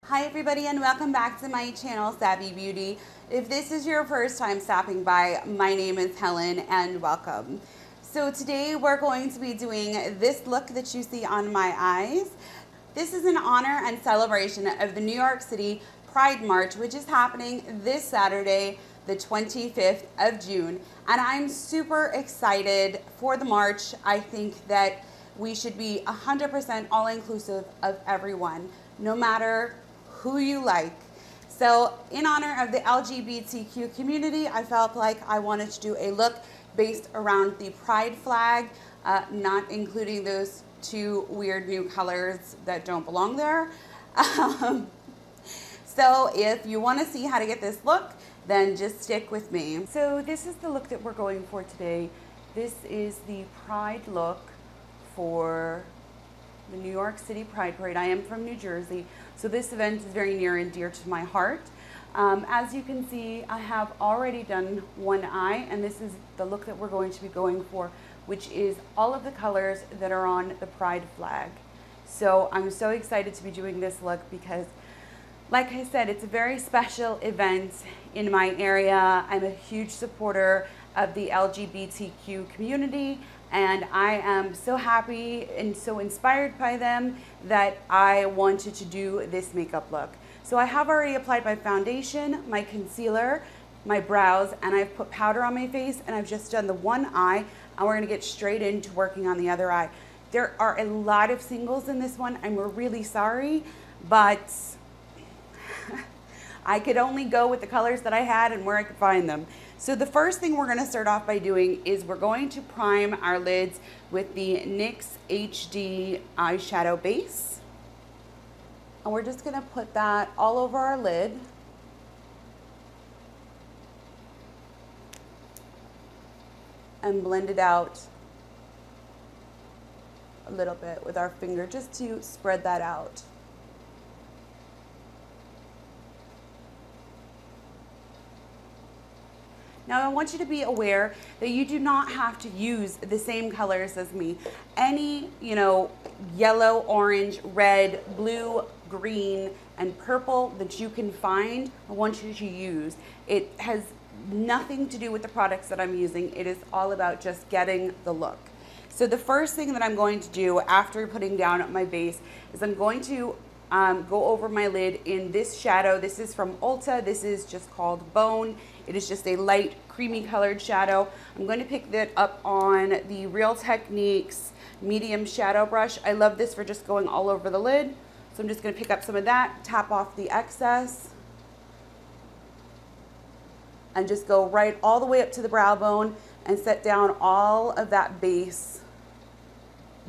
Hi everybody and welcome back to my channel, Savvy Beauty. If this is your first time stopping by, my name is Helen and welcome. So today we're going to be doing this look that you see on my eyes. This is in honor and celebration of the New York City Pride March, which is happening this Saturday, the 25th of June. And I'm super excited for the march. I think that we should be 100% all-inclusive of everyone, no matter who you like. So in honor of the LGBTQ community, I felt like I wanted to do a look based around the Pride flag, not including those two weird new colors that don't belong there. So if you want to see how to get this look, then just stick with me. So this is the look that we're going for today. This is the Pride look for the New York City Pride Parade. I am from New Jersey, so this event is very near and dear to my heart. As you can see, I have already done one eye, and this is the look that we're going to be going for, which is all of the colors that are on the Pride flag. So I'm so excited to be doing this look because, like I said, it's a very special event in my area. I'm a huge supporter of the LGBTQ community, and I am so happy and so inspired by them that I wanted to do this makeup look. So I have already applied my foundation, my concealer, my brows, and I've put powder on my face, and I've just done the one eye, and we're gonna get straight into working on the other eye. There are a lot of singles in this one. I'm really sorry, but I could only go with the colors that I had and where I could find them. So the first thing we're going to start off by doing is we're going to prime our lids with the NYX HD eyeshadow base. And we're just going to put that all over our lid. And blend it out a little bit with our finger just to spread that out. Now I want you to be aware that you do not have to use the same colors as me. Any, yellow, orange, red, blue, green, and purple that you can find, I want you to use. It has nothing to do with the products that I'm using. It is all about just getting the look. So the first thing that I'm going to do after putting down my base is I'm going to go over my lid in this shadow. This is from Ulta. This is just called Bone. It is just a light creamy colored shadow. I'm going to pick that up on the Real Techniques medium shadow brush. I love this for just going all over the lid. So I'm just going to pick up some of that, tap off the excess, and just go right all the way up to the brow bone and set down all of that base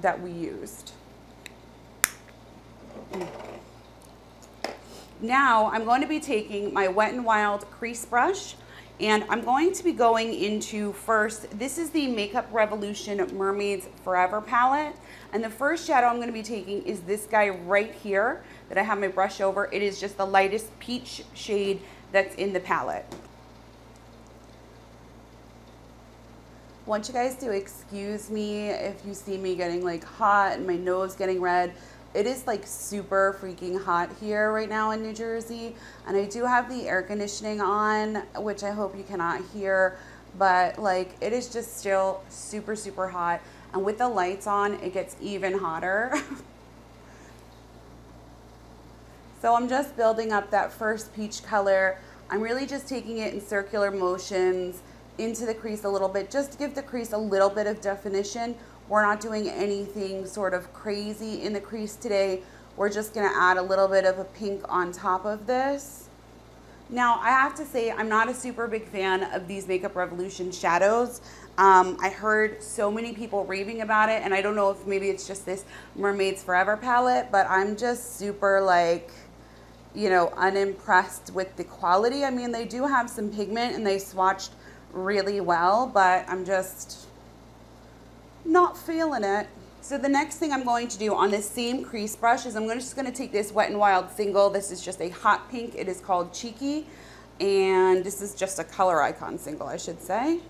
that we used. Now I'm going to be taking my Wet n Wild crease brush, and I'm going to be going into first, this is the Makeup Revolution Mermaids Forever palette, and the first shadow I'm going to be taking is this guy right here that I have my brush over. It is just the lightest peach shade that's in the palette. I want you guys to excuse me if you see me getting like hot and my nose getting red. It is like super freaking hot here right now in New Jersey, and I do have the air conditioning on, which I hope you cannot hear, but like it is just still super, super hot, and with the lights on, it gets even hotter. So I'm just building up that first peach color. I'm really just taking it in circular motions into the crease a little bit, just to give the crease a little bit of definition. We're not doing anything sort of crazy in the crease today. We're just gonna add a little bit of a pink on top of this. Now, I have to say, I'm not a super big fan of these Makeup Revolution shadows. I heard so many people raving about it, and I don't know if maybe it's just this Mermaids Forever palette, but I'm just super like, unimpressed with the quality. I mean, they do have some pigment and they swatched really well, but I'm just not feeling it. So the next thing I'm going to do on this same crease brush is I'm just going to take this Wet n Wild single. This is just a hot pink. It is called Cheeky, and this is just a color icon single, I should say.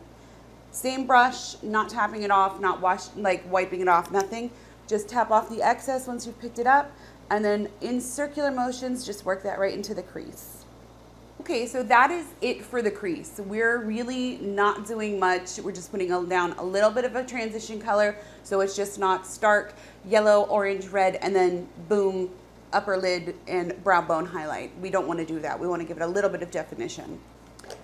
Same brush, not tapping it off, not wiping it off, nothing. Just tap off the excess once you've picked it up, And then in circular motions, just work that right into the crease. Okay, so that is it for the crease. We're really not doing much. We're just putting down a little bit of a transition color so it's just not stark yellow, orange, red, and then boom, upper lid and brow bone highlight. We don't want to do that. We want to give it a little bit of definition.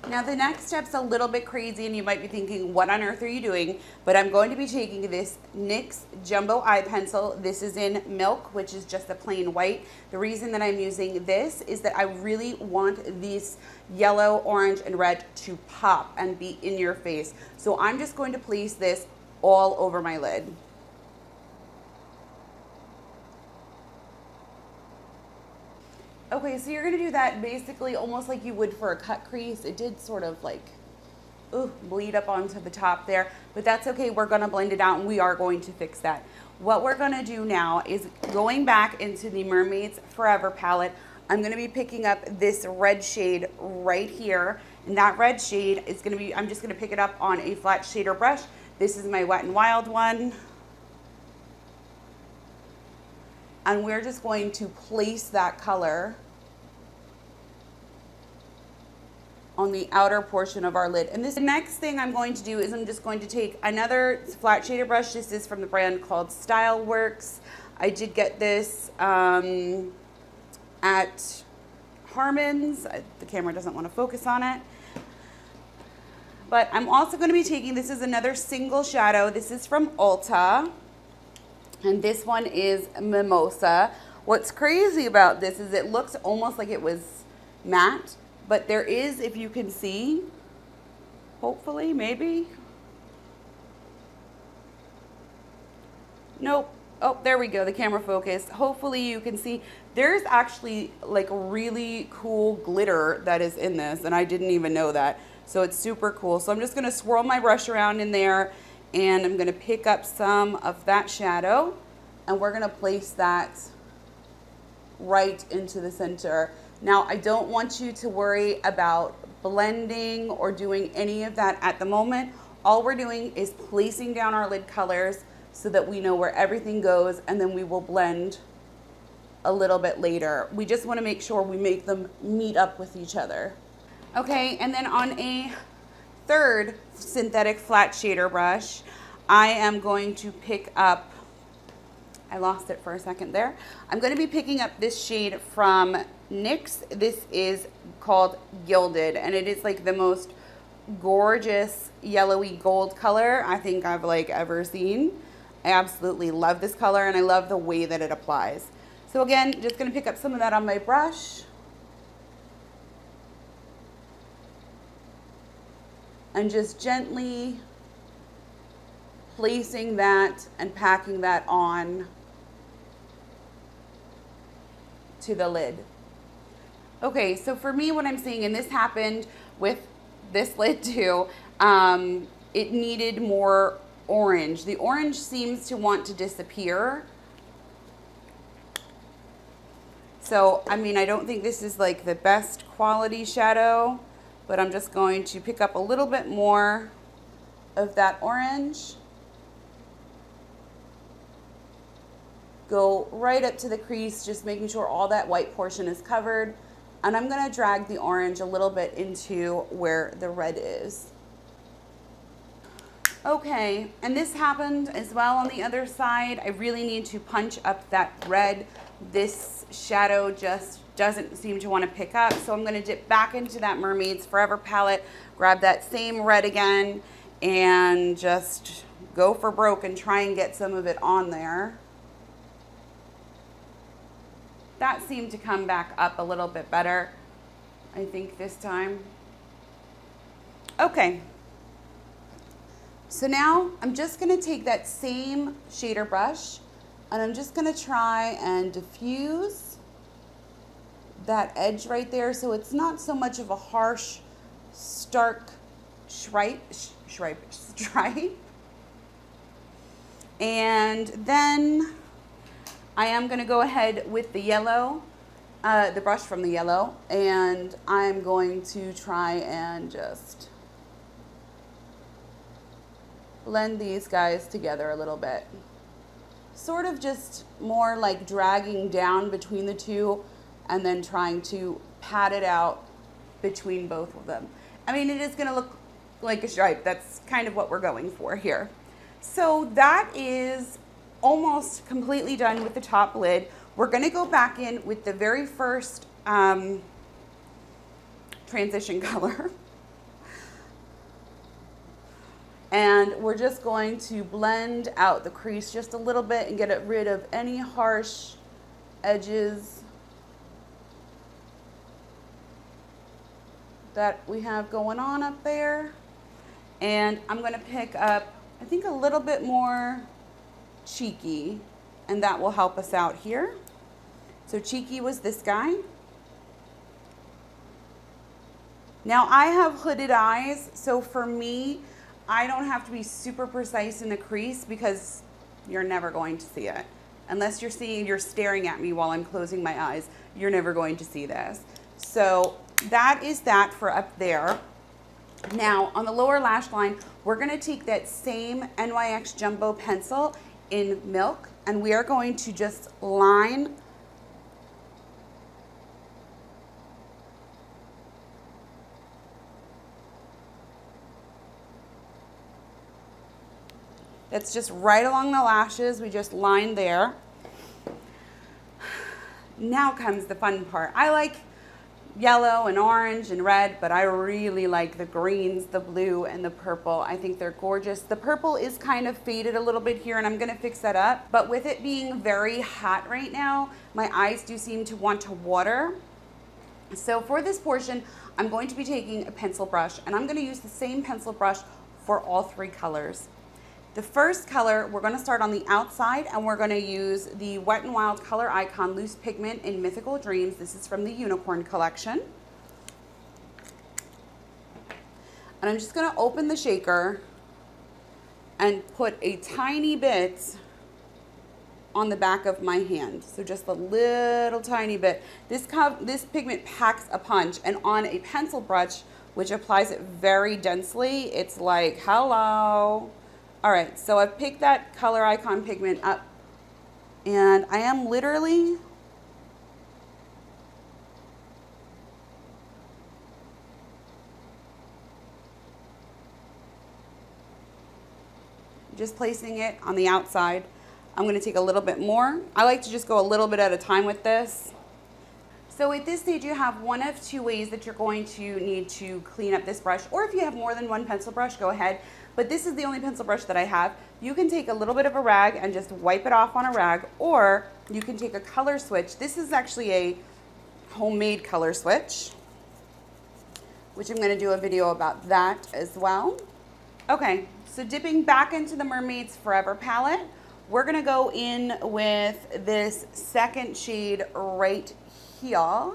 Now the next step's a little bit crazy and you might be thinking, what on earth are you doing? But I'm going to be taking this NYX Jumbo Eye Pencil. This is in Milk, which is just a plain white. The reason that I'm using this is that I really want this yellow, orange, and red to pop and be in your face. So I'm just going to place this all over my lid. Okay, so you're gonna do that basically almost like you would for a cut crease. It did sort of like, bleed up onto the top there, but that's okay. We're gonna blend it out and we are going to fix that. What we're gonna do now is going back into the Mermaids Forever palette. I'm gonna be picking up this red shade right here. And that red shade is gonna be, I'm just gonna pick it up on a flat shader brush. This is my Wet n Wild one. And we're just going to place that color on the outer portion of our lid. And this next thing I'm going to do is I'm just going to take another flat shader brush. This is from the brand called Styleworks. I did get this at Harmon's. The camera doesn't want to focus on it. But I'm also going to be taking, this is another single shadow. This is from Ulta. And this one is Mimosa. What's crazy about this is it looks almost like it was matte. But there is, if you can see, hopefully, maybe. Nope. Oh, there we go. The camera focused. Hopefully you can see. There's actually like really cool glitter that is in this, and I didn't even know that. So it's super cool. So I'm just going to swirl my brush around in there, and I'm going to pick up some of that shadow, and we're going to place that right into the center. Now, I don't want you to worry about blending or doing any of that at the moment. All we're doing is placing down our lid colors so that we know where everything goes, and then we will blend a little bit later. We just want to make sure we make them meet up with each other. Okay, and then on a third synthetic flat shader brush, I am going to pick up, I lost it for a second there. I'm going to be picking up this shade from NYX. This is called Gilded, and it is like the most gorgeous yellowy gold color I think I've like ever seen. I absolutely love this color, and I love the way that it applies. So again, just going to pick up some of that on my brush. And just gently placing that and packing that on to the lid. Okay, so for me, what I'm seeing, and this happened with this lid too, it needed more orange. The orange seems to want to disappear. So, I mean, I don't think this is like the best quality shadow, but I'm just going to pick up a little bit more of that orange. Go right up to the crease, just making sure all that white portion is covered. And I'm gonna drag the orange a little bit into where the red is. Okay, and this happened as well on the other side. I really need to punch up that red. This shadow just doesn't seem to want to pick up, so I'm going to dip back into that Mermaids Forever palette, grab that same red again, and just go for broke and try and get some of it on there. That seemed to come back up a little bit better, I think, this time. Okay. So now I'm just going to take that same shader brush, and I'm just going to try and diffuse that edge right there so it's not so much of a harsh, stark stripe. And then I am going to go ahead with the yellow, the brush from the yellow, and I'm going to try and just blend these guys together a little bit. sort of just more like dragging down between the two and then trying to pat it out between both of them. I mean, it is going to look like a stripe. That's kind of what we're going for here. So that is almost completely done with the top lid. We're going to go back in with the very first transition color. And we're just going to blend out the crease just a little bit and get rid of any harsh edges that we have going on up there. And I'm going to pick up, I think, a little bit more Cheeky, and that will help us out here. So Cheeky was this guy. Now I have hooded eyes, so for me, I don't have to be super precise in the crease because you're never going to see it. Unless you're staring at me while I'm closing my eyes, you're never going to see this. So that is that for up there. Now on the lower lash line, we're gonna take that same NYX Jumbo pencil in Milk, and we are going to just line it's just right along the lashes. We just line there. Now comes the fun part. I like yellow and orange and red, but I really like the greens, the blue, and the purple. I think they're gorgeous. The purple is kind of faded a little bit here, and I'm gonna fix that up. But with it being very hot right now, my eyes do seem to want to water. So for this portion, I'm going to be taking a pencil brush, and I'm gonna use the same pencil brush for all three colors. The first color, we're gonna start on the outside, and we're gonna use the Wet n Wild Color Icon Loose Pigment in Mythical Dreams. This is from the Unicorn collection. And I'm just gonna open the shaker and put a tiny bit on the back of my hand. So just a little tiny bit. This pigment packs a punch, and on a pencil brush, which applies it very densely, it's like, hello. All right, so I've picked that Color Icon pigment up, and I am literally just placing it on the outside. I'm gonna take a little bit more. I like to just go a little bit at a time with this. So at this stage, you have one of two ways that you're going to need to clean up this brush, or if you have more than one pencil brush, go ahead. But this is the only pencil brush that I have. You can take a little bit of a rag and just wipe it off on a rag, or you can take a color switch. This is actually a homemade color switch, which I'm gonna do a video about that as well. Okay, so dipping back into the Mermaids Forever palette, we're gonna go in with this second shade right here.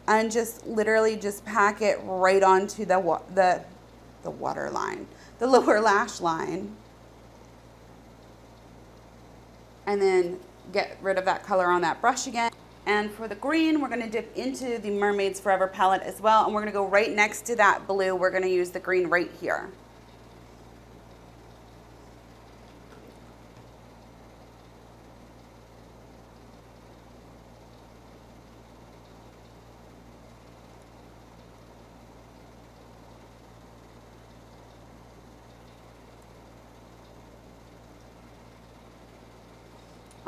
And just literally just pack it right onto the water line, the lower lash line. And then get rid of that color on that brush again. And for the green, we're gonna dip into the Mermaids Forever palette as well, and we're gonna go right next to that blue. We're gonna use the green right here.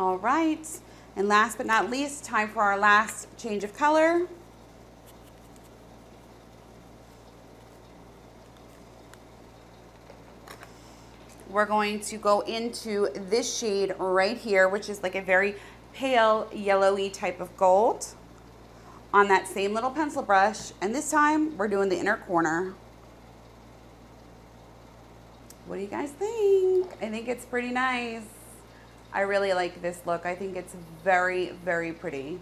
All right, and last but not least, time for our last change of color. We're going to go into this shade right here, which is like a very pale yellowy type of gold, on that same little pencil brush, and this time we're doing the inner corner. What do you guys think? I think it's pretty nice. I really like this look. I think it's very, very pretty.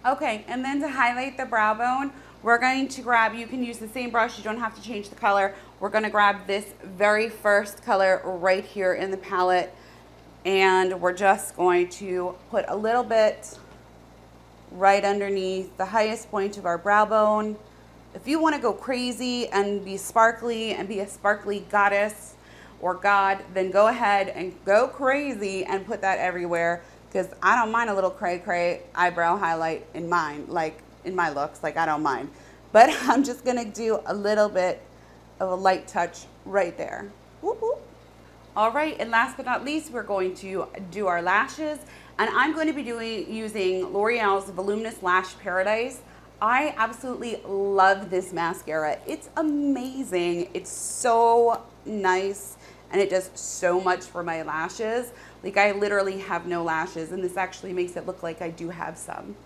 Okay, and then to highlight the brow bone, we're going to grab, you can use the same brush, you don't have to change the color. We're gonna grab this very first color right here in the palette, and we're just going to put a little bit right underneath the highest point of our brow bone. If you want to go crazy and be sparkly and be a sparkly goddess or god, then go ahead and go crazy and put that everywhere, because I don't mind a little cray cray eyebrow highlight in mine, like in my looks, like I don't mind. But I'm just gonna do a little bit of a light touch right there. Whoop, whoop. All right, and last but not least, we're going to do our lashes, and I'm going to be using L'Oreal's Voluminous Lash Paradise. I absolutely love this mascara. It's amazing. It's so nice, and it does so much for my lashes. Like, I literally have no lashes, and this actually makes it look like I do have some.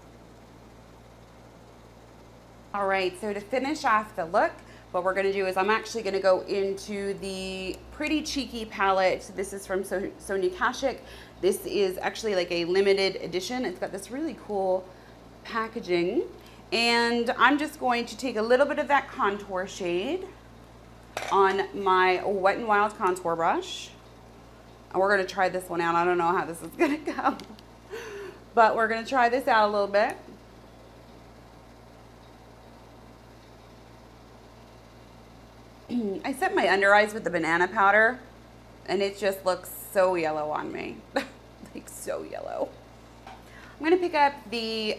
All right, so to finish off the look, what we're gonna do is I'm actually gonna go into the Pretty Cheeky palette. This is from Sonia Kashuk. This is actually like a limited edition. It's got this really cool packaging. And I'm just going to take a little bit of that contour shade on my Wet n Wild contour brush. And we're gonna try this one out. I don't know how this is gonna go, but we're gonna try this out a little bit. I set my under eyes with the banana powder, and it just looks so yellow on me. Like, so yellow. I'm going to pick up the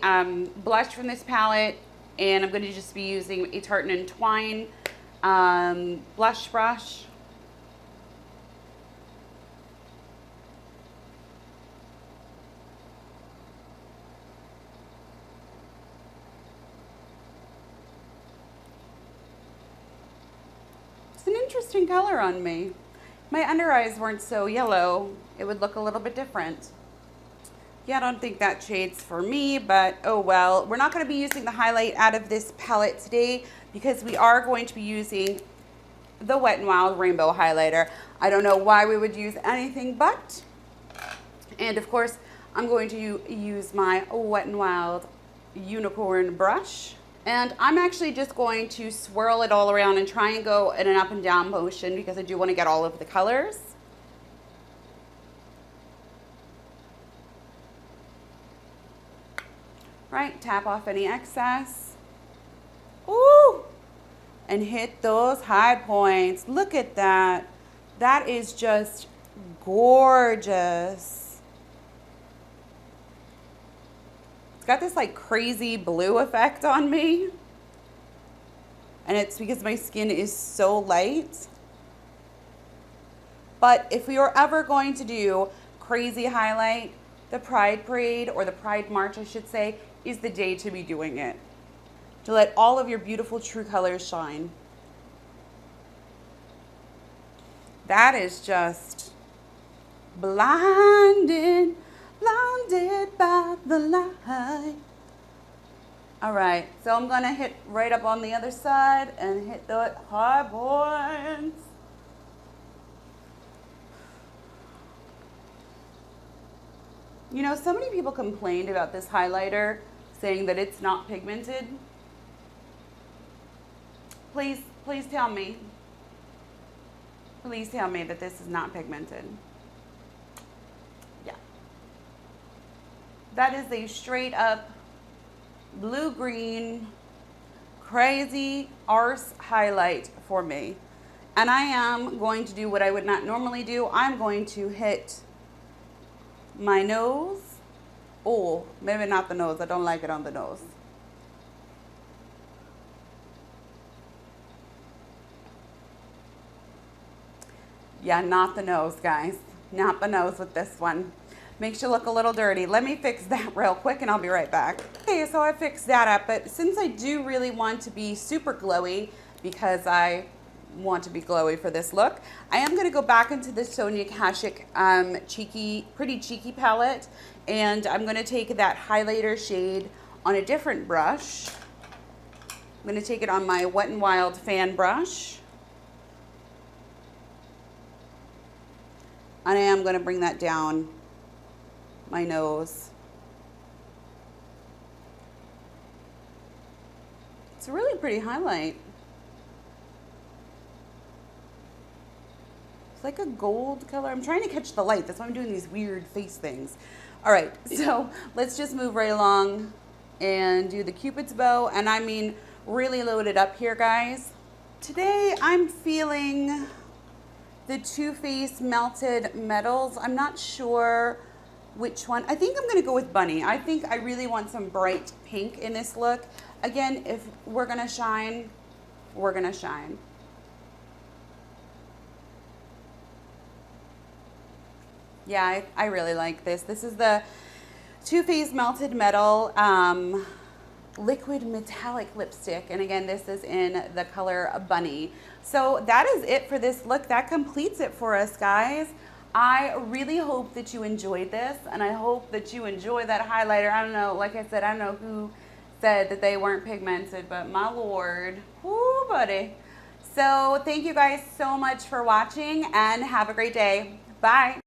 blush from this palette, and I'm going to just be using a Tartan & Twine blush brush. It's an interesting color on me. If my under eyes weren't so yellow, it would look a little bit different. Yeah, I don't think that shade's for me, but oh well. We're not going to be using the highlight out of this palette today because we are going to be using the Wet n Wild Rainbow Highlighter. I don't know why we would use anything but. And of course, I'm going to use my Wet n Wild Unicorn brush. And I'm actually just going to swirl it all around and try and go in an up and down motion because I do want to get all of the colors. Right, tap off any excess. Ooh! And hit those high points. Look at that. That is just gorgeous. It's got this like crazy blue effect on me. And it's because my skin is so light. But if we are ever going to do crazy highlight, the Pride Parade, or the Pride March, I should say, is the day to be doing it. To let all of your beautiful true colors shine. That is just blinded by the light. All right, so I'm gonna hit right up on the other side and hit the high points. You know, so many people complained about this highlighter, saying that it's not pigmented. Please tell me. Please tell me that this is not pigmented. Yeah. That is a straight up blue-green, crazy arse highlight for me. And I am going to do what I would not normally do. I'm going to hit my nose. Oh, maybe not the nose. I don't like it on the nose. Yeah, not the nose, guys. Not the nose with this one. Makes you look a little dirty. Let me fix that real quick and I'll be right back. Okay, so I fixed that up, but since I do really want to be super glowy, because I want to be glowy for this look, I am going to go back into the Sonia Kashuk Pretty Cheeky palette, and I'm going to take that highlighter shade on a different brush. I'm going to take it on my Wet n Wild fan brush, and I am going to bring that down my nose. It's a really pretty highlight. It's like a gold color. I'm trying to catch the light. That's why I'm doing these weird face things. All right, so let's just move right along and do the Cupid's bow. And I mean, really load it up here, guys. Today I'm feeling the Too Faced Melted Metals. I'm not sure which one. I think I'm gonna go with Bunny. I think I really want some bright pink in this look. Again, if we're gonna shine, we're gonna shine. Yeah, I really like this. This is the Too Faced Melted Metal liquid metallic lipstick. And again, this is in the color Bunny. So that is it for this look. That completes it for us, guys. I really hope that you enjoyed this, and I hope that you enjoy that highlighter. I don't know, like I said, I don't know who said that they weren't pigmented, but my Lord, whoo, buddy. So thank you guys so much for watching, and have a great day. Bye.